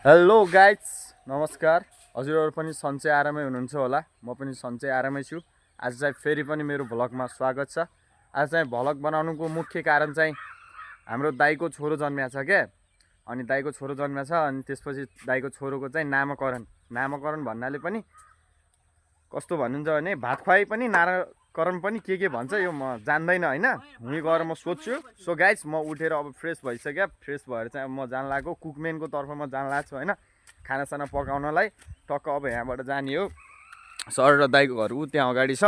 Hello guys नमस्कार। हजुरहरु पनि सन्चै आरामै हुनुहुन्छ होला। म पनि सन्चै आरामै छु। आज चाहिँ फेरि पनि मेरो भ्लगमा स्वागत छ। आज चाहिँ भ्लग बनाउनुको मुख्य कारण चाहिँ हाम्रो दाइको छोरो जन्मिया छ के। अनि दाइको छोरो जन्मिया छ अनि त्यसपछि दाइको छोरोको चाहिँ नामकरण भन्नाले पनि कस्तो भन्नुहुन्छ भने भात खुवाई पनि नामकरण पनि के भन्छ यो म जान्दैन हैन। हुँ गएर म सोध्छु। सो गाइज म उठेर अब फ्रेस भइसक्यो। फ्रेस भएर चाहिँ अब म जान लागेको कुकमेनको तर्फ म जान लाग्छु हैन खानासाना पकाउनलाई। टक्क अब यहाँबाट जाने हो। सर र दाइको घर उ त्यहाँ अगाडि छ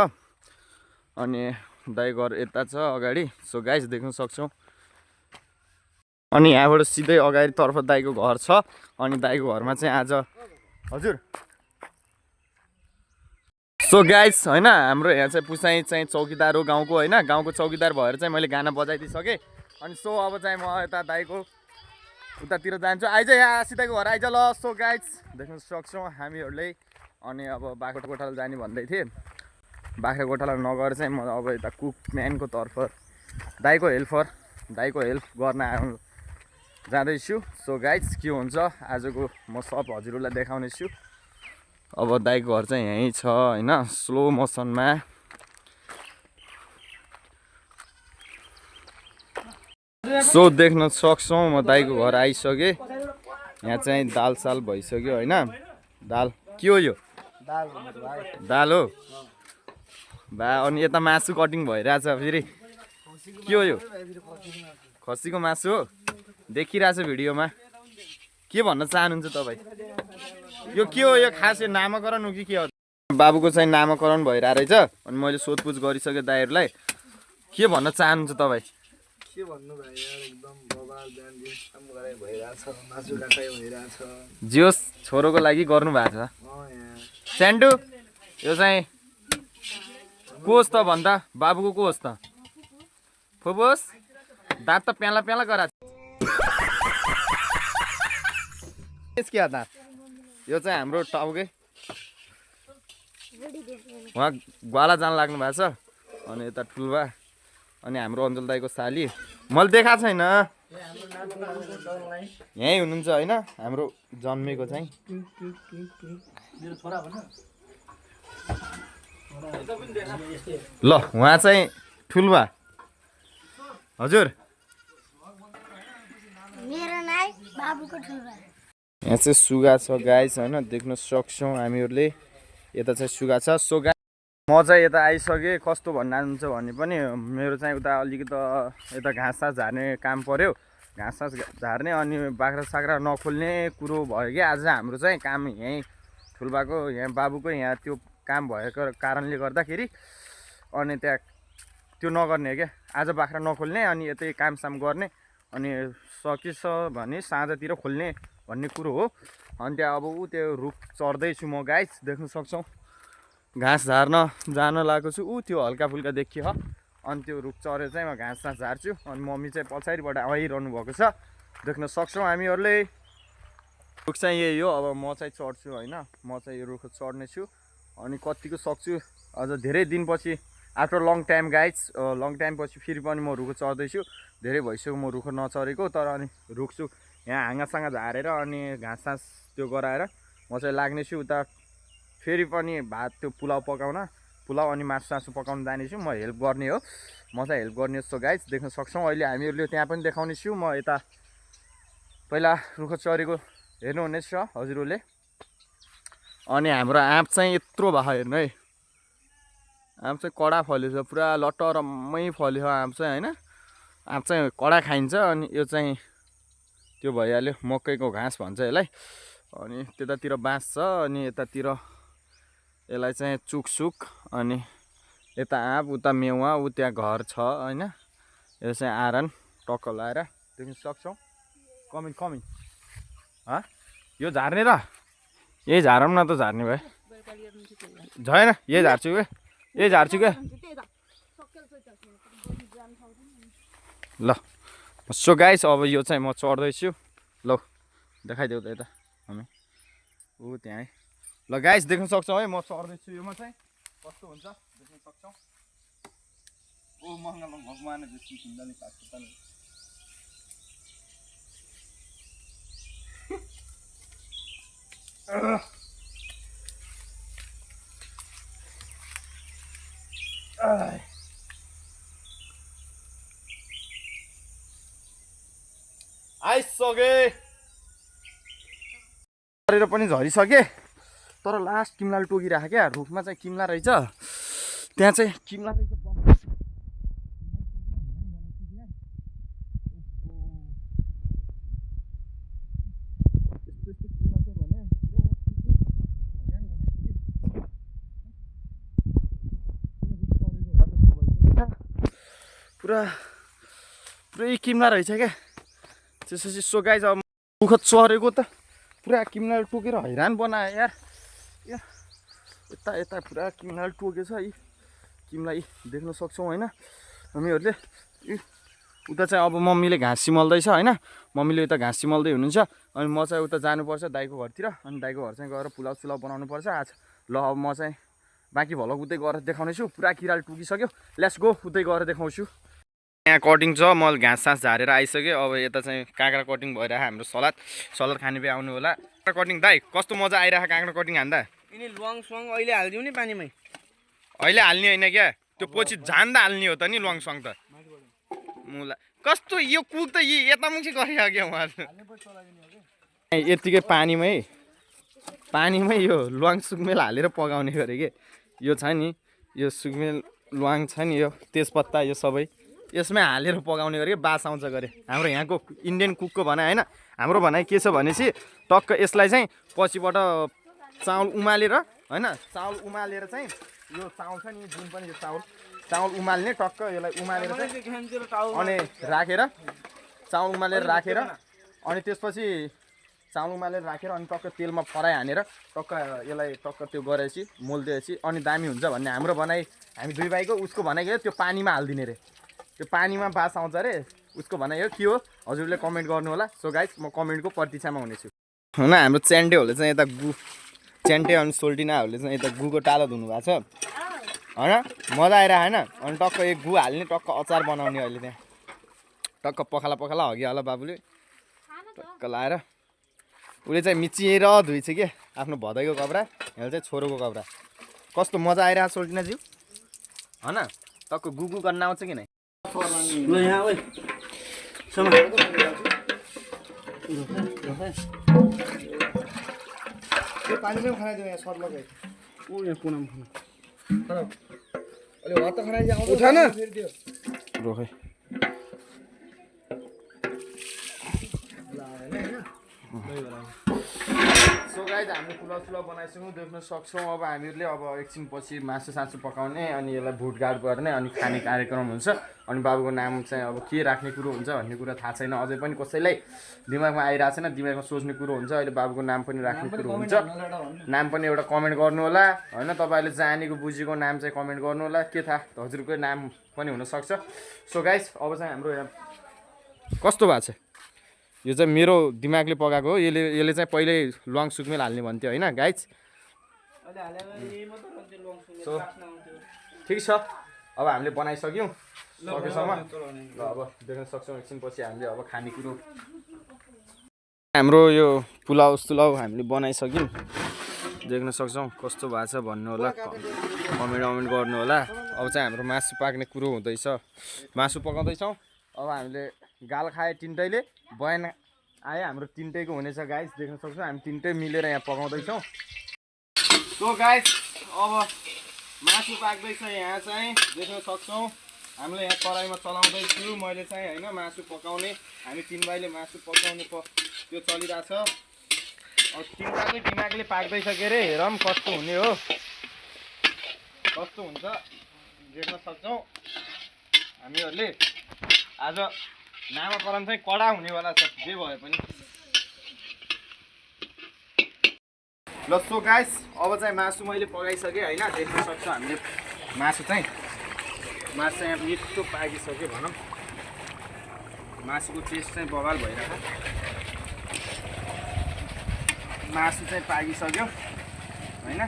अनि दाइको घर यता छ अगाडि। सो गाइज देख्न सक्छौ। अनि यहाँबाट सिधै अगाडि तर्फ दाइको घर छ अनि दाइको घरमा चाहिँ आज हजुर सो गाइस हैन हाम्रो यहाँ चाहिँ पुसाई चाहिँ चौकीदार हो गाउँको हैन। गाउँको चौकीदार भएर चाहिँ मैले गाना बजाइदिसकेँ। अनि सो अब चाहिँ म यता दाइको उतातिर जान्छु। आइज यहाँ सिधैको घर आइज ल। सो गाइस देख्न सक्छौँ हामीहरूले अनि अब बाख्राकोटाल जाने भन्दै थिएँ। बाख्राकोटाल नगएर चाहिँ म अब यता कुकम्यानको तर्फ दाइको हेल्प गर्न जाँदैछु। सो गाइस के हुन्छ आजको म सब हजुरहरूलाई देखाउने छु। अब दाइको घर चाहिँ यहीँ छ हैन स्लो मोसनमा। सो देख्न सक्छौँ म दाइको घर आइसकेँ। यहाँ चाहिँ दाल साल भइसक्यो हैन। दाल के हो यो? दाल हो बा। अनि यता मासु कटिङ भइरहेछ फेरि के हो यो? खसीको मासु हो देखिरहेछ भिडियोमा। के भन्न चाहनुहुन्छ तपाईँ? यो के हो? यो खास यो नामकरण हो कि के हो? बाबुको चाहिँ नामकरण भइरहेको रहेछ अनि मैले सोधपुछ गरिसकेँ दाइहरूलाई। के भन्न चाहनुहुन्छ तपाईँ? के भन्नु भाइ यार एकदम बबाल बिहान दिन काम गराइ भइरहेछ मासु काटाइ भइरहेछ। जियोस् छोरोको लागि गर्नु भएको छ। स्यान्डु यो चाहिँ को होस् त भन्दा बाबुको को होस् त? फुपोस् दाँत त प्याला प्याला गराछ। के दाँत यो चाहिँ हाम्रो टाउके उहाँ ग्वाला जान लाग्नु भएको छ। अनि यता ठुल्बा अनि हाम्रो अञ्जल दाइको साली मैले देखाएको छैन यहीँ हुनुहुन्छ हैन हाम्रो जन्मेको चाहिँ। ल उहाँ चाहिँ ठुल्बा हजुर मेरो नाम बाबुको ठुल्बा। यहाँ चाहिँ सुगा छ गाइस हैन देख्न सक्छौँ हामीहरूले। यता चाहिँ सुगा छ। सो म चाहिँ यता आइसकेँ। कस्तो भन्नुहुन्छ भने पनि मेरो चाहिँ उता अलिकति यता घाँस सास झार्ने काम पर्यो। घाँस सास झार्ने अनि बाख्रा साख्रा नखोल्ने कुरो भयो कि आज हाम्रो चाहिँ काम यहीँ ठुल्बाको यहाँ बाबुको यहाँ त्यो काम भएको कारणले गर्दाखेरि अनि त्यहाँ त्यो नगर्ने क्या आज बाख्रा नखोल्ने अनि यतै कामसाम गर्ने अनि सकिस भने साँझतिर खोल्ने भन्ने कुरो हो। अनि त्यहाँ अब ऊ त्यो रुख चढ्दैछु म गाइस देख्न सक्छौँ। घाँस झार्न जान लागेको छु। ऊ त्यो हल्का फुल्का देखियो अनि त्यो रुख चढेर चाहिँ म घाँस सास झार्छु अनि मम्मी चाहिँ पछाडिबाट आइरहनु भएको छ देख्न सक्छौँ हामीहरूले। रुख चाहिँ यही हो। अब म चाहिँ चढ्छु होइन। म चाहिँ यो रुख चढ्ने छु अनि कतिको सक्छु अझ धेरै दिनपछि after long time guys long time पछि फेरि पनि म रुख चढ्दैछु। धेरै भइसक्यो म रुख नचढेको तर अनि रुखछु यहाँ हाँगासाँगा झारेर अनि घाँस सास त्यो गराएर म चाहिँ लाग्नेछु उता फेरि पनि भात त्यो पुलाउ पकाउन पुलाउ अनि मासु सासु पकाउन जानेछु। म हेल्प गर्ने हो। म चाहिँ हेल्प गर्ने जस्तो गाइज देख्न सक्छौँ। अहिले हामीहरूले त्यहाँ पनि देखाउने छु। म यता पहिला रुख चढेको हेर्नुहुनेछ हजुरहरूले। अनि हाम्रो आँप चाहिँ यत्रो भएको हेर्नु है। आँप चाहिँ कडा फल्यो छ पुरा लटरम्मै फल्यो आँप चाहिँ होइन। आँप चाहिँ कडा खाइन्छ अनि यो चाहिँ त्यो भइहाल्यो मकैको घाँस भन्छ यसलाई। अनि त्यतातिर बाँस छ अनि यतातिर यसलाई चाहिँ चुकसुक अनि यता आँप उता मेवा ऊ त्यहाँ घर छ होइन। यो चाहिँ आरन टक्क लाएर देख्न सक्छौँ। कमिङ यो झार्ने र यही झारौँ न त झार्ने भए छैन यही झार्छु क्या यही झार्छु क्या ल। सो गाइस अब यो चाहिँ म चढ्दैछु। ल देखाइदेऊ त यता हामी ऊ त्यहाँ है। ल गाइस देख्न सक्छौँ है म चढ्दैछु। योमा चाहिँ कस्तो हुन्छ देख्न सक्छौँ। ओ महँगा भगवान आइसके गरेर पनि झरिसके तर लास्ट किम्लाल टोकिरहेको क्या रुखमा चाहिँ किम्ला रहेछ त्यहाँ चाहिँ किम्ला रहेछ पुरा पुरै किम्ला रहेछ क्या त्यसपछि सो गाइज अब दुःख चरेको त पुरा किम्ला टोकेर हैरान बनायो यार यता यता पुरा किम्ला टोकेछ यी किम्ला देख्न सक्छौँ होइन हामीहरूले उता चाहिँ अब मम्मीले घाँस सिमल्दैछ होइन मम्मीले उता घाँस सिमल्दै हुनुहुन्छ अनि म चाहिँ उता जानुपर्छ दाइको घरतिर अनि दाइको घर चाहिँ गएर पुलाउ सुलाउ बनाउनु पर्छ आज ल अब म चाहिँ बाँकी भलक उतै गएर देखाउनेछु पुरा किराले टुकिसक्यो लेट्स गो उतै गएर देखाउँछु यहाँ कटिङ छ म घाँस सास झारेर आइसक्यो अब यता चाहिँ काँक्रा कटिङ भइरहेको हाम्रो सलाद खाने पे आउनु होला काँक्रा कटिङ दाइ कस्तो मजा आइरहेको काँक्रा कटिङ हान्दा यिनी लुवाङ सुवाङ अहिले हालिदिउँ नि पानीमै अहिले हाल्ने होइन क्या त्यो पछि झान्दा हाल्ने हो त नि लुवाङ सुवाङ त मुला कस्तो यो कुक त यतामुखी गरिरहेको क्या उहाँहरू यत्तिकै पानीमै यो लुवाङ सुकमेल हालेर पकाउने गरे के यो छ नि यो सुकमेल लुवाङ छ नि यो तेजपत्ता यो सबै यसमै हालेर पकाउने गरे बास आउँछ गरे हाम्रो यहाँको इन्डियन कुकको भनाइ होइन हाम्रो भनाइ के छ भनेपछि टक्क यसलाई चाहिँ पछिबाट चाउल उमालेर होइन चाउल उमालेर चाहिँ यो चाउल छ नि जुन पनि यो चाउल उमाल्ने टक्क यसलाई उमालेर चाहिँ अनि राखेर चाउल उमालेर राखेर अनि त्यसपछि चाउल उमालेर राखेर अनि टक्क तेलमा फ्राई हानेर टक्क यसलाई टक्क त्यो गरेपछि मोल्दिएपछि अनि दामी हुन्छ भन्ने हाम्रो भनाइ हामी दुई भाइको उसको भनाइ के त्यो पानीमा हालिदिने रे त्यो पानीमा बास आउँछ अरे उसको भनाइ हो के हो हजुरले कमेन्ट गर्नु होला सो गाइस म कमेन्टको प्रतीक्षामा हुनेछु होइन हाम्रो च्यान्टेहरूले चाहिँ यता च्यान्टे अनि सोल्टिनाहरूले चाहिँ यता गुको टालो धुनु भएको छ होइन मजा आइरहेको होइन अनि टक्क एक गु हाल्ने टक्क अचार बनाउने अहिले त्यहाँ टक्क पखाला हग्यो होला बाबुले टक्क लाएर उसले चाहिँ मिचिएर धुइछ कि आफ्नो भदैको कपडा यहाँ चाहिँ छोरोको कपडा कस्तो मजा आइरहेको सोल्टिनाज्यू होइन टक्क गुगु गर्न आउँछ कि नै ल यहाँ ओइ सम त्यो पानीमै खानाइदिउँ यहाँ सर्ट लगाइ ओ यहाँ कुनामा खाना अलि भात त खानाइदिउँ आउँछ उठा न फेरि त्यो रोखै सो गाइज हामीले पुलाउ बनाइसक्यौँ देख्न सक्छौँ अब हामीहरूले अब एकछिन पछि मासु सासु पकाउने अनि यसलाई भुटघाट गर्ने अनि खाने कार्यक्रम हुन्छ अनि बाबुको नाम चाहिँ अब के राख्ने कुरो हुन्छ भन्ने कुरा थाहा छैन अझै पनि कसैलाई दिमागमा आइरहेको छैन दिमागमा सोच्ने कुरो हुन्छ अहिले बाबुको नाम पनि राख्ने कुरो हुन्छ नाम पनि एउटा कमेन्ट गर्नु होला होइन तपाईँहरूले जानेको बुझेको नाम चाहिँ कमेन्ट गर्नु होला के थाहा हजुरकै नाम पनि हुनसक्छ सो गाइज अब चाहिँ हाम्रो यहाँ कस्तो भएको छ यो चाहिँ मेरो दिमागले पकाएको हो यसले चाहिँ पहिल्यै लुवाङ सुकमेल हाल्ने भन्थ्यो होइन गाइज सो ठिक छ अब हामीले बनाइसक्यौँ सकेसम्म ल अब देख्न सक्छौँ एकछिन पछि हामीले अब खानेकुरो हाम्रो यो पुलाउ सुलाउ हामीले बनाइसक्यौँ देख्न सक्छौँ कस्तो भएको छ भन्नु होला कमेन्ट गर्नु होला अब चाहिँ हाम्रो मासु पाक्ने कुरो हुँदैछ मासु पकाउँदैछौँ अब हामीले गाल खाए तिनटैले बयान आयो हाम्रो तिनटैको हुनेछ गाइस देख्न सक्छौँ हामी तिनटै मिलेर यहाँ पकाउँदैछौँ सो गाइस अब मासु पाक्दैछ यहाँ चाहिँ देख्न सक्छौँ हामीले यहाँ कराईमा चलाउँदैछु मैले चाहिँ होइन मासु पकाउने हामी तिन भाइले मासु पकाउने त्यो चलिरहेछ अब तिनवटाकै दिमागले पाक्दैछ के अरे हेरौँ कस्तो हुने हो कस्तो हुन्छ देख्न सक्छौँ हामीहरूले आज नामाकरण चाहिँ कडा हुनेवाला छ जे भए पनि ल सो गाइस अब चाहिँ मासु मैले पकाइसकेँ होइन देख्न सक्छौँ हामीले मासु चाहिँ यहाँ मिठो पाकिसक्यो भनौँ मासुको टेस्ट चाहिँ बवाल भइरहेको मासु चाहिँ पाकिसक्यो होइन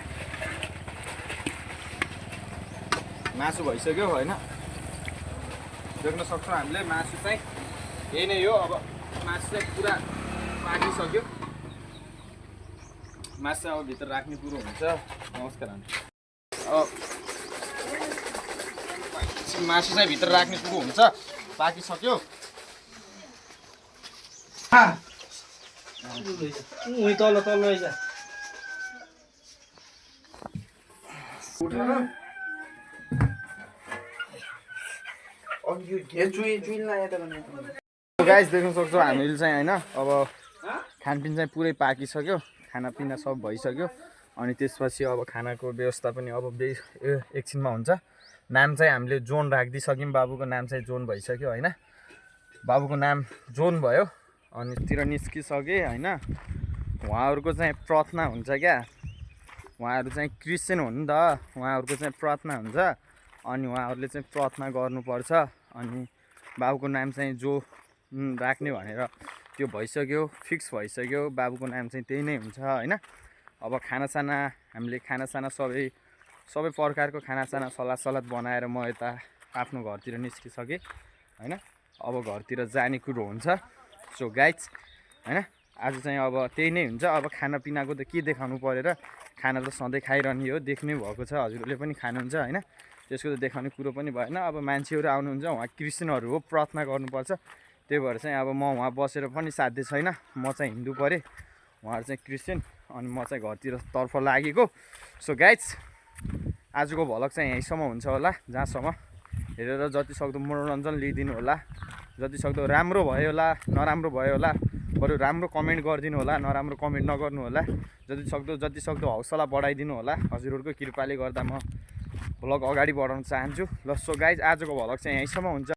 मासु भइसक्यो होइन देख्न सक्छौँ हामीले मासु चाहिँ यही नै हो अब मासु चाहिँ पुरा पाकिसक्यो मासु अब भित्र राख्ने कुरो हुन्छ। नमस्कार आन्टी। अब मासु चाहिँ भित्र राख्ने कुरो हुन्छ। पाकिसक्यो। उही तल रहेछ गाइस देख्न सक्छौँ हामीले चाहिँ होइन अब खानपिन चाहिँ पुरै पाकिसक्यो। खानापिना सब भइसक्यो। अनि त्यसपछि अब खानाको व्यवस्था पनि अब एकछिनमा हुन्छ। नाम चाहिँ हामीले जोन राखिदिइसक्यौँ। बाबुको नाम चाहिँ जोन भइसक्यो होइन। बाबुको नाम जोन भयो। अनि तिर निस्किसके होइन। उहाँहरूको चाहिँ प्रार्थना हुन्छ क्या। उहाँहरू चाहिँ क्रिस्चियन हो नि त। उहाँहरूको चाहिँ प्रार्थना हुन्छ। अनि उहाँहरूले चाहिँ प्रार्थना गर्नुपर्छ। अनि बाबुको नाम चाहिँ जो राख्ने भनेर त्यो भइसक्यो। फिक्स भइसक्यो। बाबुको नाम चाहिँ त्यही नै हुन्छ होइन। अब खानासाना हामीले खानासाना सबै प्रकारको खानासाना सलाद बनाएर म यता आफ्नो घरतिर निस्किसकेँ होइन। अब घरतिर जाने कुरो हुन्छ। सो गाइज होइन आज चाहिँ अब त्यही नै हुन्छ। अब खानापिनाको त के देखाउनु परेर खाना त सधैँ खाइरहने हो। देख्नै भएको छ। हजुरहरूले पनि खानुहुन्छ होइन। त्यसको त देखाउने कुरो पनि भएन। अब मान्छेहरू आउनुहुन्छ। उहाँ क्रिस्चियनहरू हो। प्रार्थना गर्नुपर्छ। त्यही भएर चाहिँ अब म उहाँ बसेर पनि साध्य छैन। म चाहिँ हिन्दू परेँ। उहाँहरू चाहिँ क्रिस्चियन। अनि म चाहिँ घरतिरतर्फ लागेको। सो गाइज आजको भ्लग चाहिँ यहीँसम्म हुन्छ होला। जहाँसम्म हेरेर जतिसक्दो मनोरञ्जन लिइदिनु होला। जतिसक्दो राम्रो भयो होला नराम्रो भयो होला। बरु राम्रो कमेन्ट गरिदिनु होला। नराम्रो कमेन्ट नगर्नु होला। जतिसक्दो हौसला बढाइदिनु होला। हजुरहरूको कृपाले गर्दा म भ्लग अगाडि बढाउन चाहन्छु। ल सो गाइज आजको भ्लग चाहिँ यहीँसम्म हुन्छ।